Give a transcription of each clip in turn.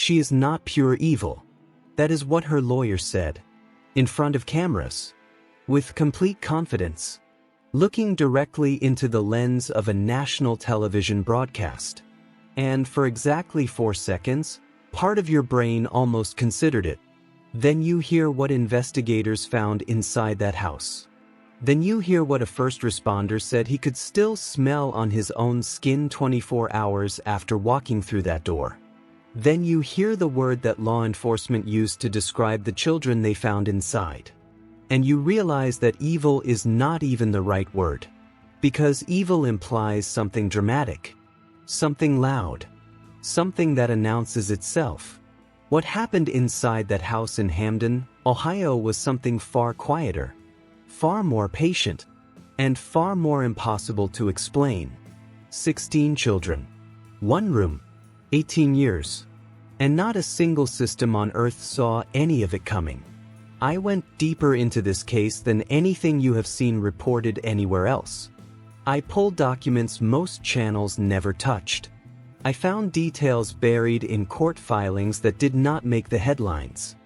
She is not pure evil. That is what her lawyer said. In front of cameras. With complete confidence. Looking directly into the lens of a national television broadcast. And for exactly 4 seconds, part of your brain almost considered it. Then you hear what investigators found inside that house. Then you hear what a first responder said he could still smell on his own skin 24 hours after walking through that door. Then you hear the word that law enforcement used to describe the children they found inside. And you realize that evil is not even the right word. Because evil implies something dramatic. Something loud. Something that announces itself. What happened inside that house in Hamden, Ohio was something far quieter. Far more patient. And far more impossible to explain. 16 children. 1 room. 18 years. And not a single system on Earth saw any of it coming. I went deeper into this case than anything you have seen reported anywhere else. I pulled documents most channels never touched. I found details buried in court filings that did not make the headlines.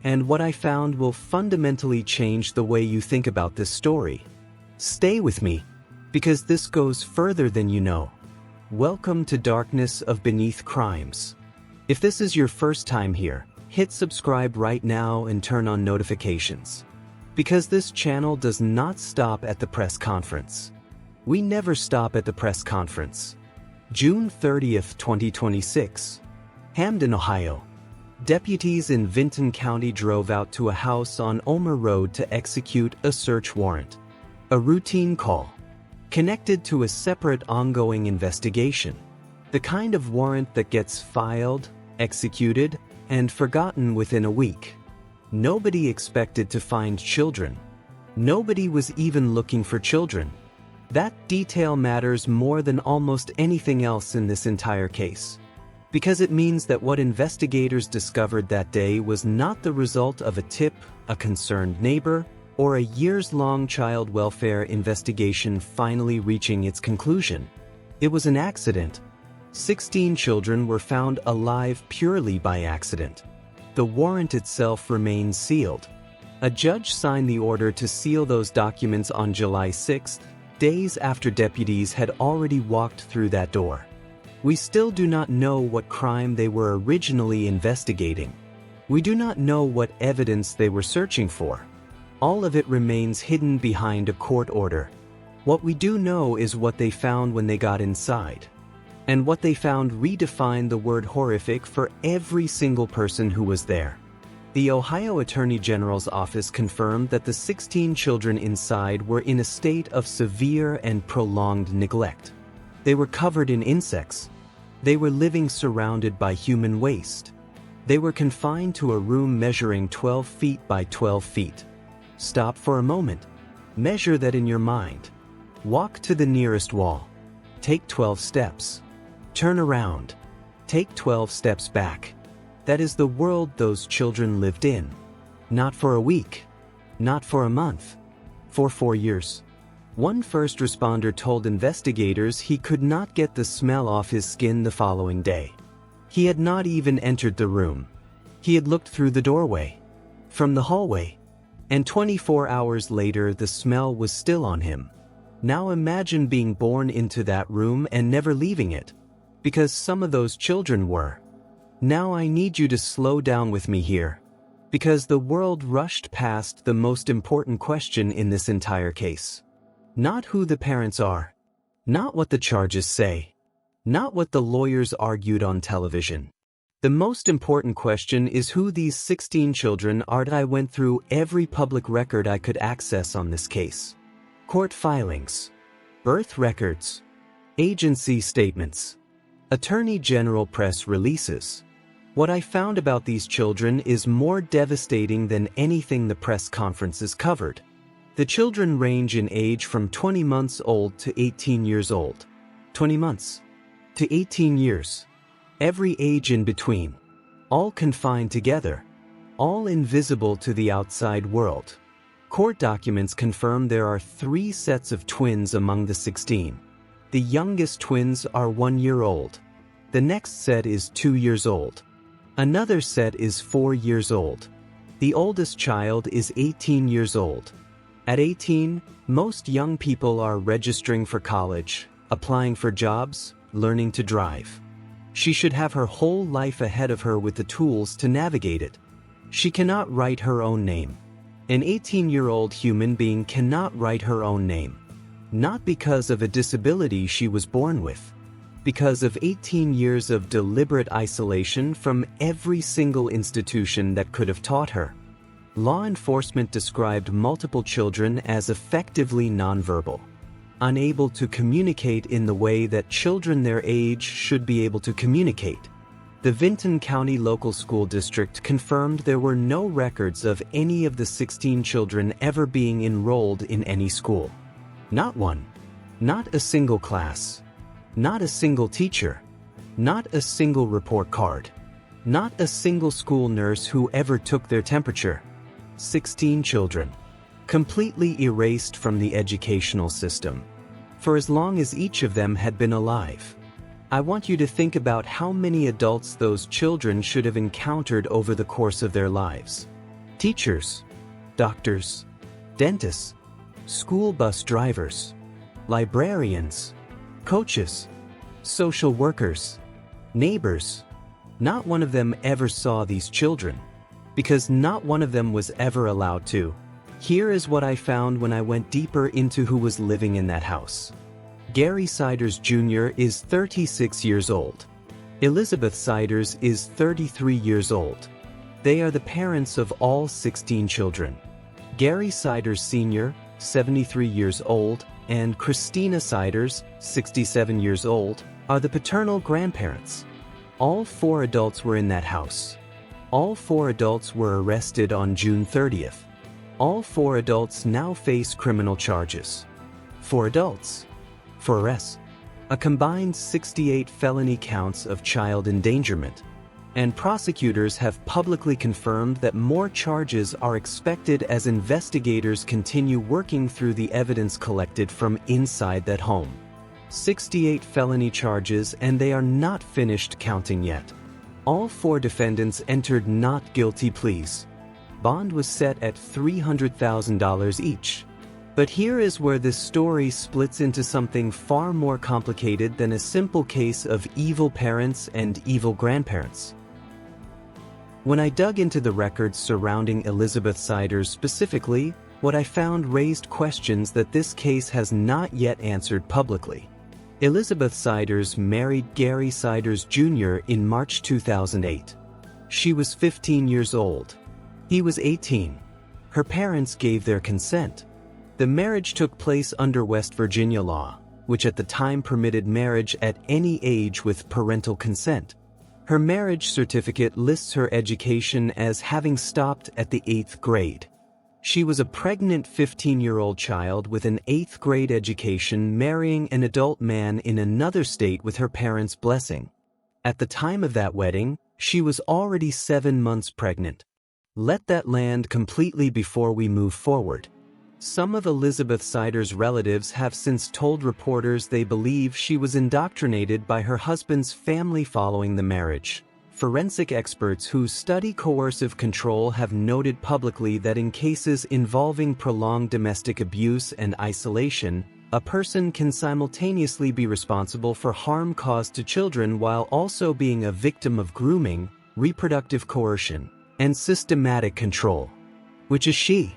And what I found will fundamentally change the way you think about this story. Stay with me, because this goes further than you know. Welcome to Darkness of Beneath Crimes. If this is your first time here, hit subscribe right now and turn on notifications. Because this channel does not stop at the press conference. We never stop at the press conference. June 30th, 2026. Hamden, Ohio. Deputies in Vinton County drove out to a house on Ohmer Road to execute a search warrant. A routine call. Connected to a separate ongoing investigation. The kind of warrant that gets filed, executed, and forgotten within a week. Nobody expected to find children. Nobody was even looking for children. That detail matters more than almost anything else in this entire case. Because it means that what investigators discovered that day was not the result of a tip, a concerned neighbor, or a years-long child welfare investigation finally reaching its conclusion. It was an accident. 16 children were found alive purely by accident. The warrant itself remains sealed. A judge signed the order to seal those documents on July 6th, days after deputies had already walked through that door. We still do not know what crime they were originally investigating. We do not know what evidence they were searching for. All of it remains hidden behind a court order. What we do know is what they found when they got inside. And what they found redefined the word horrific for every single person who was there. The Ohio Attorney General's office confirmed that the 16 children inside were in a state of severe and prolonged neglect. They were covered in insects. They were living surrounded by human waste. They were confined to a room measuring 12 feet by 12 feet. Stop for a moment. Measure that in your mind. Walk to the nearest wall. Take 12 steps. Turn around. Take 12 steps back. That is the world those children lived in. Not for a week. Not for a month. For 4 years. One first responder told investigators he could not get the smell off his skin the following day. He had not even entered the room. He had looked through the doorway. From the hallway. And 24 hours later the smell was still on him. Now imagine being born into that room and never leaving it. Because some of those children were. Now I need you to slow down with me here. Because the world rushed past the most important question in this entire case. Not who the parents are. Not what the charges say. Not what the lawyers argued on television. The most important question is who these 16 children are. I went through every public record I could access on this case. Court filings. Birth records. Agency statements. Attorney General press releases. What I found about these children is more devastating than anything the press conferences covered. The children range in age from 20 months old to 18 years old. 20 months to 18 years. Every age in between. All confined together. All invisible to the outside world. Court documents confirm there are 3 sets of twins among the 16. The youngest twins are 1 year old. The next set is 2 years old. Another set is 4 years old. The oldest child is 18 years old. At 18, most young people are registering for college, applying for jobs, learning to drive. She should have her whole life ahead of her with the tools to navigate it. She cannot write her own name. An 18-year-old human being cannot write her own name. Not because of a disability she was born with. Because of 18 years of deliberate isolation from every single institution that could have taught her. Law enforcement described multiple children as effectively nonverbal, unable to communicate in the way that children their age should be able to communicate. The Vinton County Local School District confirmed there were no records of any of the 16 children ever being enrolled in any school. Not one. Not a single class. Not a single teacher. Not a single report card. Not a single school nurse who ever took their temperature. 16 children. Completely erased from the educational system. For as long as each of them had been alive. I want you to think about how many adults those children should have encountered over the course of their lives. Teachers, doctors, dentists, school bus drivers, librarians, coaches, social workers, neighbors. Not one of them ever saw these children, because not one of them was ever allowed to. Here is what I found when I went deeper into who was living in that house. Gary Siders Jr. is 36 years old. Elizabeth Siders is 33 years old. They are the parents of all 16 children. Gary Siders Sr., 73 years old, and Christina Siders, 67 years old, are the paternal grandparents. All 4 adults were in that house. All 4 adults were arrested on June 30th. All 4 adults now face criminal charges. 4 adults. 4 arrests. A combined 68 felony counts of child endangerment. And prosecutors have publicly confirmed that more charges are expected as investigators continue working through the evidence collected from inside that home. 68 felony charges, and they are not finished counting yet. All 4 defendants entered not guilty pleas. Bond was set at $300,000 each. But here is where this story splits into something far more complicated than a simple case of evil parents and evil grandparents. When I dug into the records surrounding Elizabeth Siders specifically, what I found raised questions that this case has not yet answered publicly. Elizabeth Siders married Gary Siders Jr. in March 2008. She was 15 years old. He was 18. Her parents gave their consent. The marriage took place under West Virginia law, which at the time permitted marriage at any age with parental consent. Her marriage certificate lists her education as having stopped at the 8th grade. She was a pregnant 15-year-old child with an 8th grade education marrying an adult man in another state with her parents' blessing. At the time of that wedding, she was already 7 months pregnant. Let that land completely before we move forward. Some of Elizabeth Siders' relatives have since told reporters they believe she was indoctrinated by her husband's family following the marriage. Forensic experts who study coercive control have noted publicly that in cases involving prolonged domestic abuse and isolation, a person can simultaneously be responsible for harm caused to children while also being a victim of grooming, reproductive coercion, and systematic control. Which is she?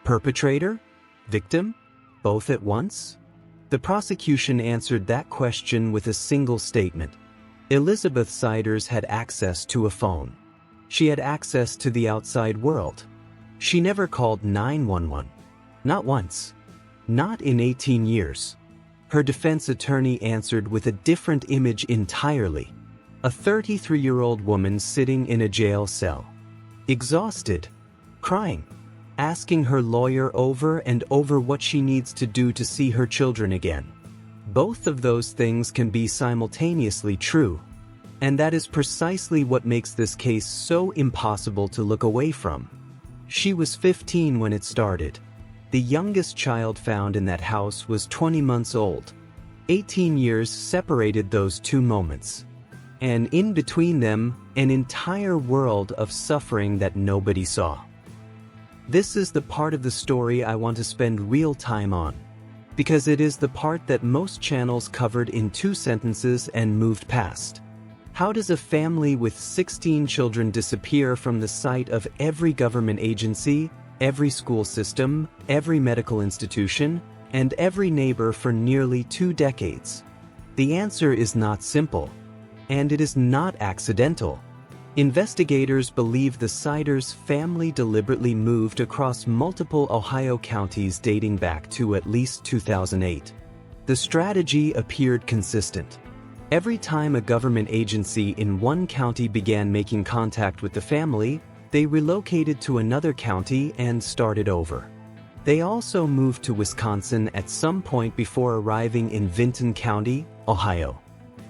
Perpetrator? Victim? Both at once? The prosecution answered that question with a single statement. Elizabeth Siders had access to a phone. She had access to the outside world. She never called 911. Not once. Not in 18 years. Her defense attorney answered with a different image entirely. A 33-year-old woman sitting in a jail cell. Exhausted. Crying. Asking her lawyer over and over what she needs to do to see her children again. Both of those things can be simultaneously true. And that is precisely what makes this case so impossible to look away from. She was 15 when it started. The youngest child found in that house was 20 months old. 18 years separated those 2 moments. and in between them, an entire world of suffering that nobody saw. This is the part of the story I want to spend real time on, because it is the part that most channels covered in 2 sentences and moved past. How does a family with 16 children disappear from the sight of every government agency, every school system, every medical institution, and every neighbor for nearly 2 decades? The answer is not simple, and it is not accidental. Investigators believe the Siders family deliberately moved across multiple Ohio counties dating back to at least 2008. The strategy appeared consistent. Every time a government agency in one county began making contact with the family, they relocated to another county and started over. They also moved to Wisconsin at some point before arriving in Vinton County, Ohio.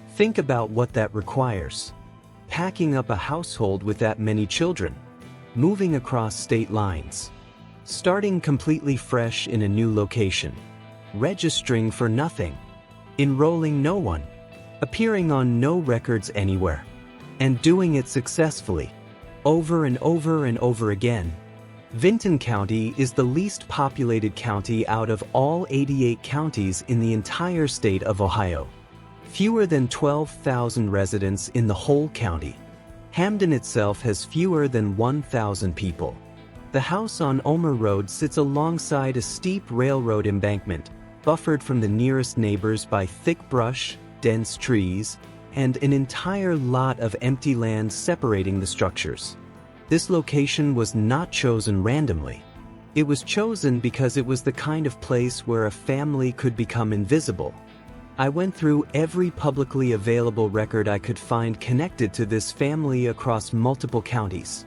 Think about what that requires. Packing up a household with that many children, moving across state lines, starting completely fresh in a new location, registering for nothing, enrolling no one, appearing on no records anywhere, and doing it successfully, over and over and over again. Vinton County is the least populated county out of all 88 counties in the entire state of Ohio. Fewer than 12,000 residents in the whole county. Hamden itself has fewer than 1,000 people. The house on Ohmer Road sits alongside a steep railroad embankment, buffered from the nearest neighbors by thick brush, dense trees, and an entire lot of empty land separating the structures. This location was not chosen randomly. It was chosen because it was the kind of place where a family could become invisible. I went through every publicly available record I could find connected to this family across multiple counties.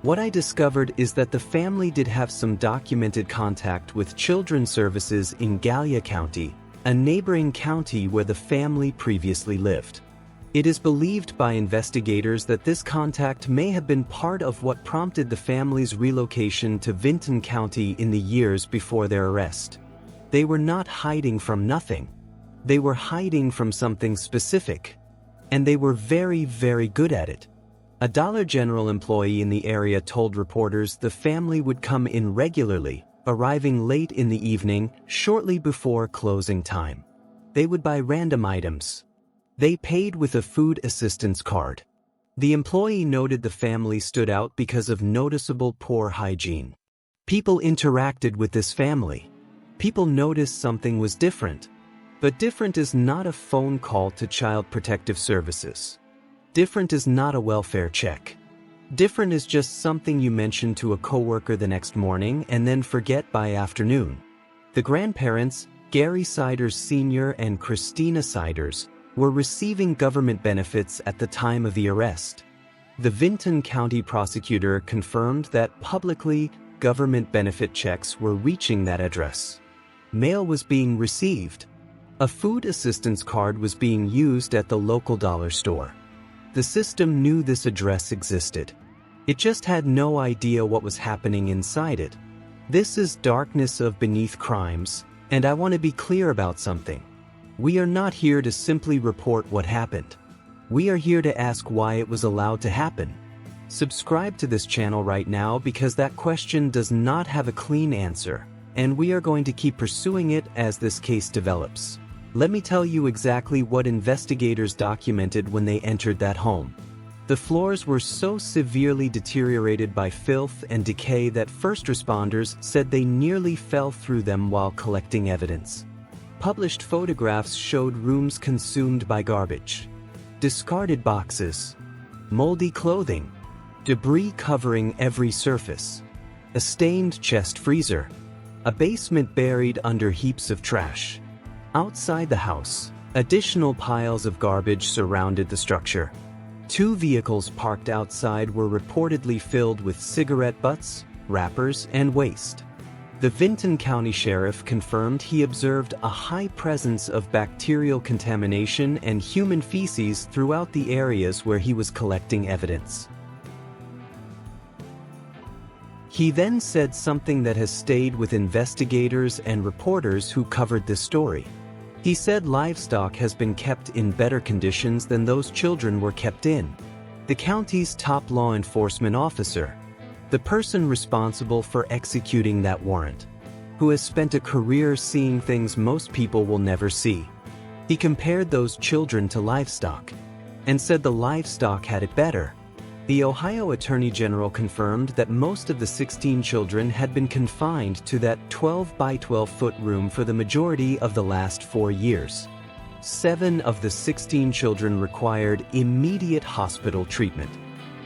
What I discovered is that the family did have some documented contact with Children's Services in Gallia County, a neighboring county where the family previously lived. It is believed by investigators that this contact may have been part of what prompted the family's relocation to Vinton County in the years before their arrest. They were not hiding from nothing. They were hiding from something specific. And they were very, very good at it. A Dollar General employee in the area told reporters the family would come in regularly, arriving late in the evening, shortly before closing time. They would buy random items. They paid with a food assistance card. The employee noted the family stood out because of noticeable poor hygiene. People interacted with this family. People noticed something was different. But different is not a phone call to Child Protective Services. Different is not a welfare check. Different is just something you mention to a coworker the next morning and then forget by afternoon. The grandparents, Gary Siders Sr. and Christina Siders, were receiving government benefits at the time of the arrest. The Vinton County prosecutor confirmed that publicly, government benefit checks were reaching that address. Mail was being received. A food assistance card was being used at the local dollar store. The system knew this address existed. It just had no idea what was happening inside it. This is darkness of beneath crimes, and I want to be clear about something. We are not here to simply report what happened. We are here to ask why it was allowed to happen. Subscribe to this channel right now because that question does not have a clean answer, and we are going to keep pursuing it as this case develops. Let me tell you exactly what investigators documented when they entered that home. The floors were so severely deteriorated by filth and decay that first responders said they nearly fell through them while collecting evidence. Published photographs showed rooms consumed by garbage, discarded boxes, moldy clothing, debris covering every surface, a stained chest freezer, a basement buried under heaps of trash. Outside the house, additional piles of garbage surrounded the structure. 2 vehicles parked outside were reportedly filled with cigarette butts, wrappers, and waste. The Vinton County Sheriff confirmed he observed a high presence of bacterial contamination and human feces throughout the areas where he was collecting evidence. He then said something that has stayed with investigators and reporters who covered this story. He said livestock has been kept in better conditions than those children were kept in. The county's top law enforcement officer, the person responsible for executing that warrant, who has spent a career seeing things most people will never see. He compared those children to livestock and said the livestock had it better. The Ohio Attorney General confirmed that most of the 16 children had been confined to that 12 by 12-foot room for the majority of the last 4 years. 7 of the 16 children required immediate hospital treatment.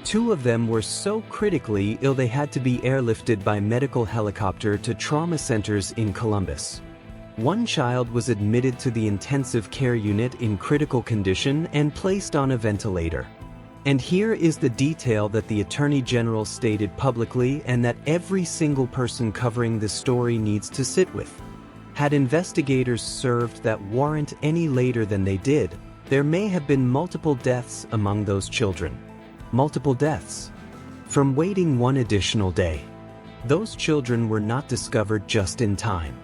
2 of them were so critically ill they had to be airlifted by medical helicopter to trauma centers in Columbus. 1 child was admitted to the intensive care unit in critical condition and placed on a ventilator. And here is the detail that the Attorney General stated publicly and that every single person covering this story needs to sit with. Had investigators served that warrant any later than they did, there may have been multiple deaths among those children. Multiple deaths. From waiting 1 additional day. Those children were not discovered just in time.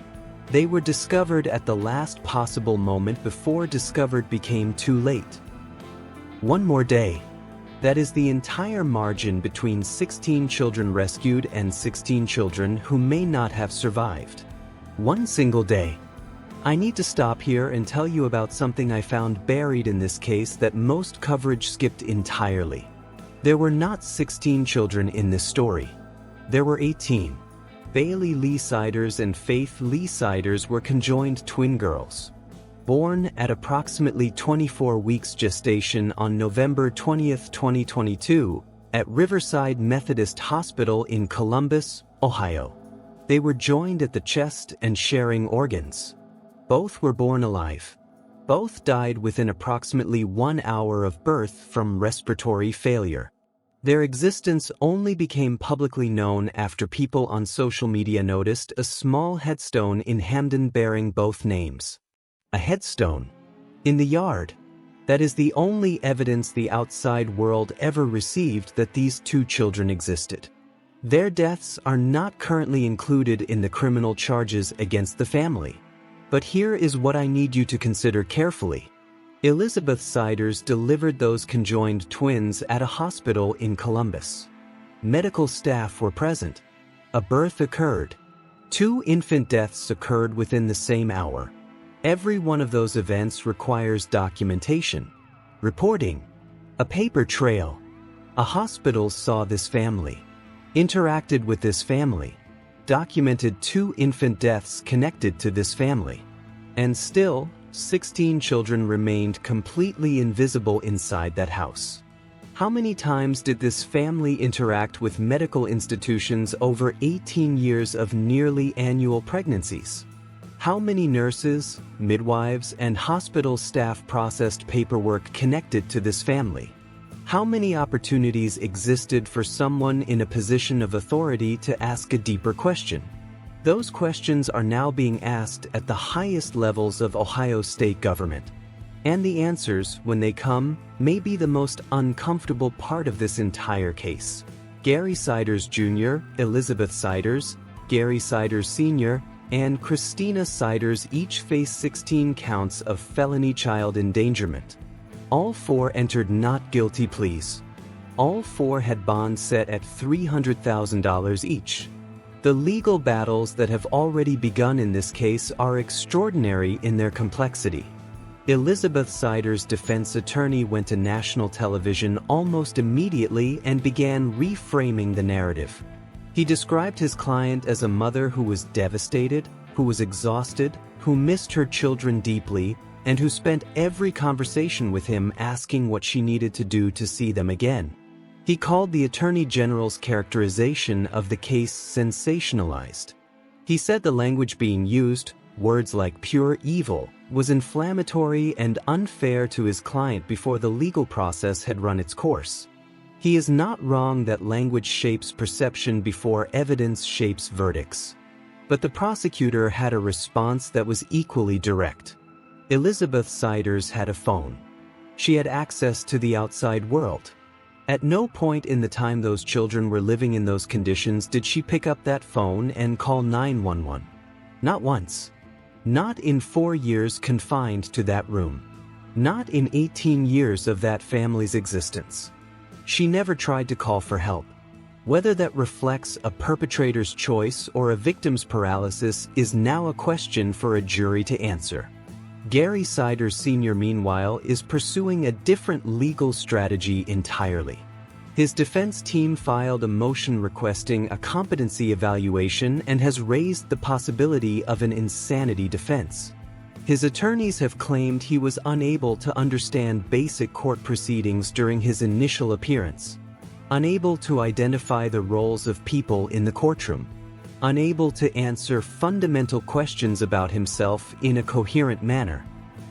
They were discovered at the last possible moment before discovered became too late. 1 more day. That is the entire margin between 16 children rescued and 16 children who may not have survived. 1 single day. I need to stop here and tell you about something I found buried in this case that most coverage skipped entirely. There were not 16 children in this story. There were 18. Bailey Lee Siders and Faith Lee Siders were conjoined twin girls. Born at approximately 24 weeks gestation on November 20, 2022, at Riverside Methodist Hospital in Columbus, Ohio. They were joined at the chest and sharing organs. Both were born alive. Both died within approximately 1 hour of birth from respiratory failure. Their existence only became publicly known after people on social media noticed a small headstone in Hamden bearing both names. A headstone. In the yard. That is the only evidence the outside world ever received that these 2 children existed. Their deaths are not currently included in the criminal charges against the family. But here is what I need you to consider carefully. Elizabeth Siders delivered those conjoined twins at a hospital in Columbus. Medical staff were present. A birth occurred. 2 infant deaths occurred within the same hour. Every one of those events requires documentation, reporting, a paper trail. A hospital saw this family, interacted with this family, documented 2 infant deaths connected to this family. And still, 16 children remained completely invisible inside that house. How many times did this family interact with medical institutions over 18 years of nearly annual pregnancies? How many nurses, midwives, and hospital staff processed paperwork connected to this family? How many opportunities existed for someone in a position of authority to ask a deeper question? Those questions are now being asked at the highest levels of Ohio state government. And the answers, when they come, may be the most uncomfortable part of this entire case. Gary Siders Jr., Elizabeth Siders, Gary Siders Sr., and Christina Siders each face 16 counts of felony child endangerment. All 4 entered not guilty pleas. All 4 had bonds set at $300,000 each. The legal battles that have already begun in this case are extraordinary in their complexity. Elizabeth Siders' defense attorney went to national television almost immediately and began reframing the narrative. He described his client as a mother who was devastated, who was exhausted, who missed her children deeply, and who spent every conversation with him asking what she needed to do to see them again. He called the Attorney General's characterization of the case sensationalized. He said the language being used, words like pure evil, was inflammatory and unfair to his client before the legal process had run its course. He is not wrong that language shapes perception before evidence shapes verdicts. But the prosecutor had a response that was equally direct. Elizabeth Siders had a phone. She had access to the outside world. At no point in the time those children were living in those conditions did she pick up that phone and call 911. Not once. Not in 4 years confined to that room. Not in 18 years of that family's existence. She never tried to call for help. Whether that reflects a perpetrator's choice or a victim's paralysis is now a question for a jury to answer. Gary Siders Sr., meanwhile, is pursuing a different legal strategy entirely. His defense team filed a motion requesting a competency evaluation and has raised the possibility of an insanity defense. His attorneys have claimed he was unable to understand basic court proceedings during his initial appearance, unable to identify the roles of people in the courtroom, unable to answer fundamental questions about himself in a coherent manner.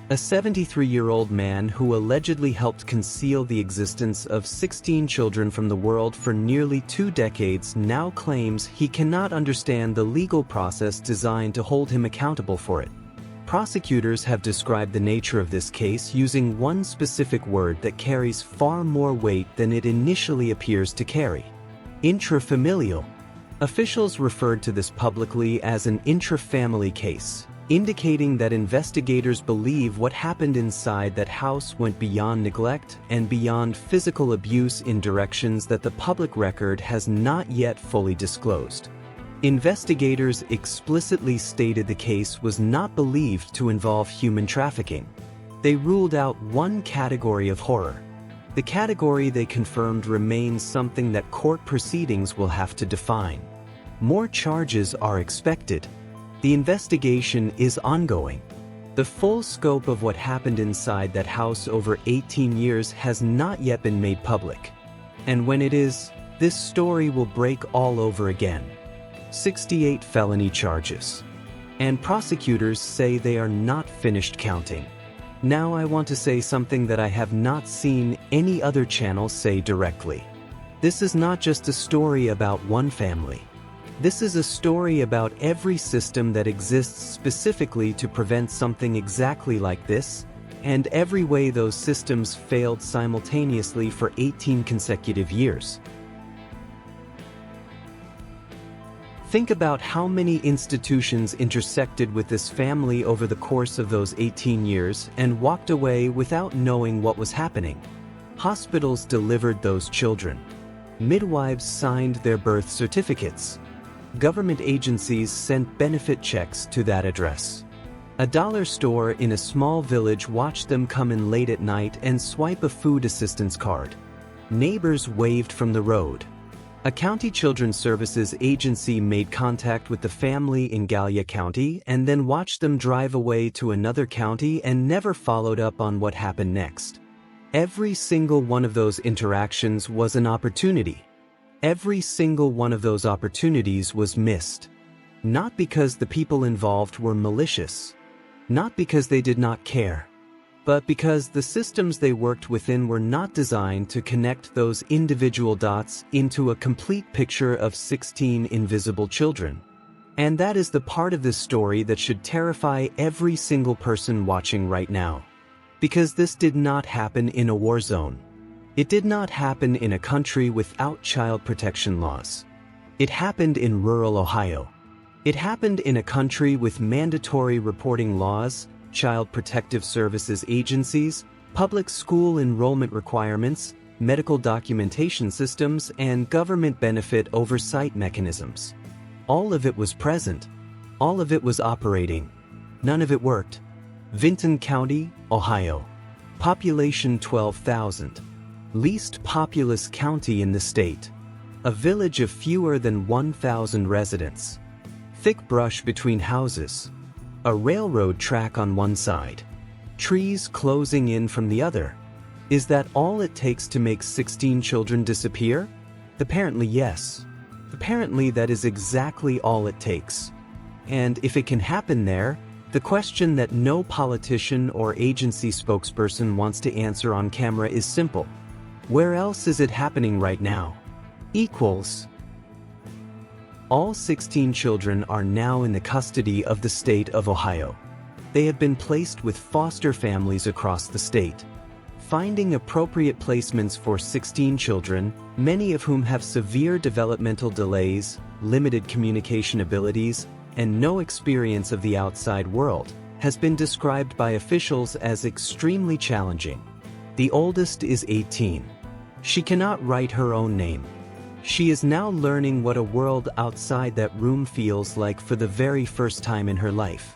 A 73-year-old man who allegedly helped conceal the existence of 16 children from the world for nearly 2 decades now claims he cannot understand the legal process designed to hold him accountable for it. Prosecutors have described the nature of this case using one specific word that carries far more weight than it initially appears to carry: intrafamilial. Officials referred to this publicly as an intra-family case, indicating that investigators believe what happened inside that house went beyond neglect and beyond physical abuse in directions that the public record has not yet fully disclosed. Investigators explicitly stated the case was not believed to involve human trafficking. They ruled out one category of horror. The category they confirmed remains something that court proceedings will have to define. More charges are expected. The investigation is ongoing. The full scope of what happened inside that house over 18 years has not yet been made public. And when it is, this story will break all over again. 68 felony charges. And prosecutors say they are not finished counting. Now I want to say something that I have not seen any other channel say directly. This is not just a story about one family. This is a story about every system that exists specifically to prevent something exactly like this, and every way those systems failed simultaneously for 18 consecutive years. Think about how many institutions intersected with this family over the course of those 18 years and walked away without knowing what was happening. Hospitals delivered those children. Midwives signed their birth certificates. Government agencies sent benefit checks to that address. A dollar store in a small village watched them come in late at night and swipe a food assistance card. Neighbors waved from the road. A county children's services agency made contact with the family in Gallia County and then watched them drive away to another county and never followed up on what happened next. Every single one of those interactions was an opportunity. Every single one of those opportunities was missed. Not because the people involved were malicious. Not because they did not care. But because the systems they worked within were not designed to connect those individual dots into a complete picture of 16 invisible children. And that is the part of this story that should terrify every single person watching right now. Because this did not happen in a war zone. It did not happen in a country without child protection laws. It happened in rural Ohio. It happened in a country with mandatory reporting laws, child protective services agencies, public school enrollment requirements, medical documentation systems, and government benefit oversight mechanisms. All of it was present. All of it was operating. None of it worked. Vinton County, Ohio. Population 12,000. Least populous county in the state. A village of fewer than 1,000 residents. Thick brush between houses. A railroad track on one side. Trees closing in from the other. Is that all it takes to make 16 children disappear? Apparently yes. Apparently that is exactly all it takes. And if it can happen there, the question that no politician or agency spokesperson wants to answer on camera is simple. Where else is it happening right now? Equals. All 16 children are now in the custody of the state of Ohio. They have been placed with foster families across the state. Finding appropriate placements for 16 children, many of whom have severe developmental delays, limited communication abilities, and no experience of the outside world, has been described by officials as extremely challenging. The oldest is 18. She cannot write her own name. She is now learning what a world outside that room feels like for the very first time in her life.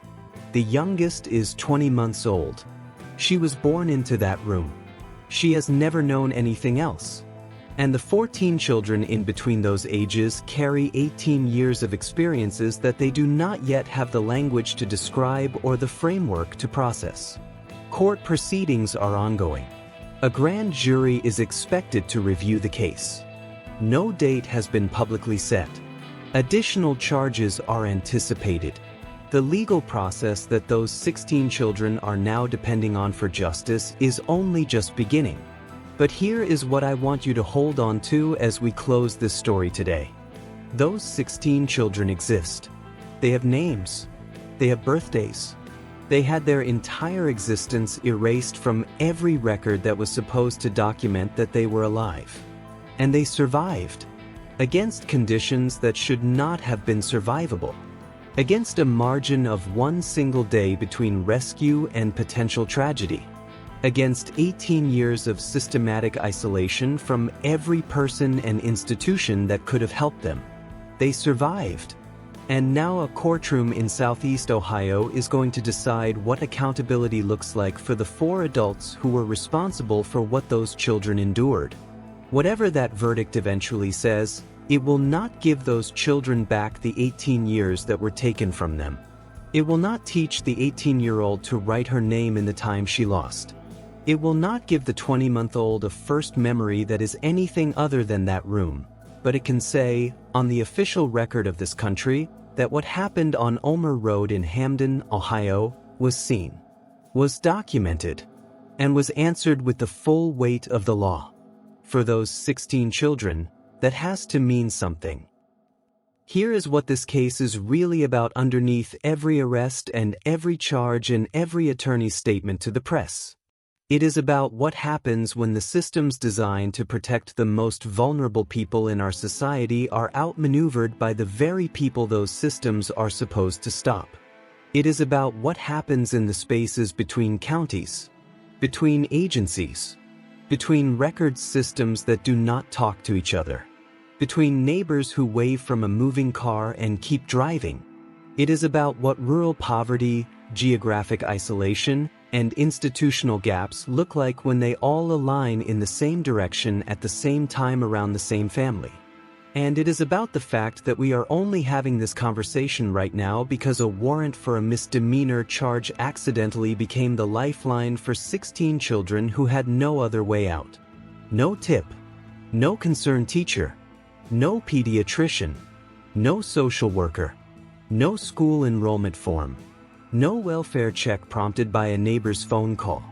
The youngest is 20 months old. She was born into that room. She has never known anything else. And the 14 children in between those ages carry 18 years of experiences that they do not yet have the language to describe or the framework to process. Court proceedings are ongoing. A grand jury is expected to review the case. No date has been publicly set. Additional charges are anticipated. The legal process that those 16 children are now depending on for justice is only just beginning. But here is what I want you to hold on to as we close this story today. Those 16 children exist. They have names. They have birthdays. They had their entire existence erased from every record that was supposed to document that they were alive. And they survived, against conditions that should not have been survivable, against a margin of one single day between rescue and potential tragedy, against 18 years of systematic isolation from every person and institution that could have helped them. They survived. And now a courtroom in Southeast Ohio is going to decide what accountability looks like for the 4 adults who were responsible for what those children endured. Whatever that verdict eventually says, it will not give those children back the 18 years that were taken from them. It will not teach the 18-year-old to write her name in the time she lost. It will not give the 20-month-old a first memory that is anything other than that room, but it can say, on the official record of this country, that what happened on Ohmer Road in Hamden, Ohio, was seen, was documented, and was answered with the full weight of the law. For those 16 children, that has to mean something. Here is what this case is really about underneath every arrest and every charge and every attorney's statement to the press. It is about what happens when the systems designed to protect the most vulnerable people in our society are outmaneuvered by the very people those systems are supposed to stop. It is about what happens in the spaces between counties, between agencies, between record systems that do not talk to each other, between neighbors who wave from a moving car and keep driving. It is about what rural poverty, geographic isolation, and institutional gaps look like when they all align in the same direction at the same time around the same family. And it is about the fact that we are only having this conversation right now because a warrant for a misdemeanor charge accidentally became the lifeline for 16 children who had no other way out. No tip, no concerned teacher, no pediatrician, no social worker, no school enrollment form, no welfare check prompted by a neighbor's phone call.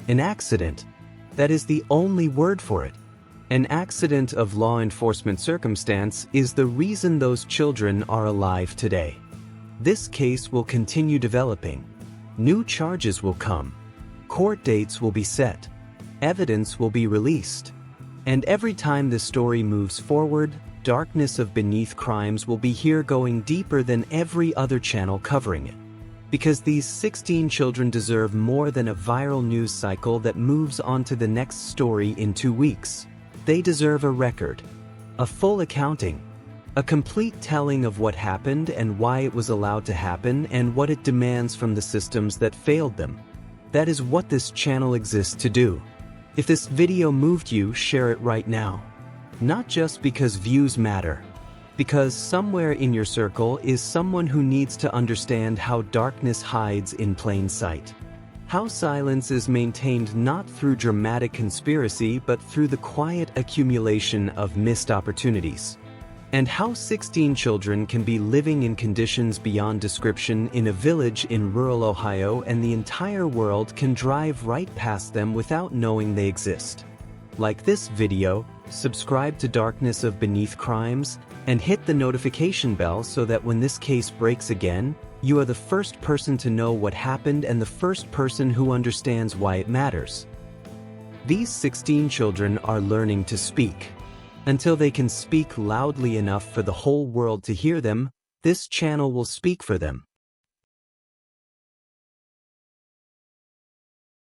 An accident. That is the only word for it. An accident of law enforcement circumstance is the reason those children are alive today. This case will continue developing. New charges will come. Court dates will be set. Evidence will be released. And every time this story moves forward, darkness of beneath crimes will be here going deeper than every other channel covering it. Because these 16 children deserve more than a viral news cycle that moves on to the next story in 2 weeks. They deserve a record, a full accounting, a complete telling of what happened and why it was allowed to happen and what it demands from the systems that failed them. That is what this channel exists to do. If this video moved you, share it right now. Not just because views matter, because somewhere in your circle is someone who needs to understand how darkness hides in plain sight. How silence is maintained not through dramatic conspiracy but through the quiet accumulation of missed opportunities. And how 16 children can be living in conditions beyond description in a village in rural Ohio and the entire world can drive right past them without knowing they exist. Like this video, subscribe to Darkness of Beneath Crimes, and hit the notification bell so that when this case breaks again, you are the first person to know what happened and the first person who understands why it matters. These 16 children are learning to speak. Until they can speak loudly enough for the whole world to hear them, This channel will speak for them.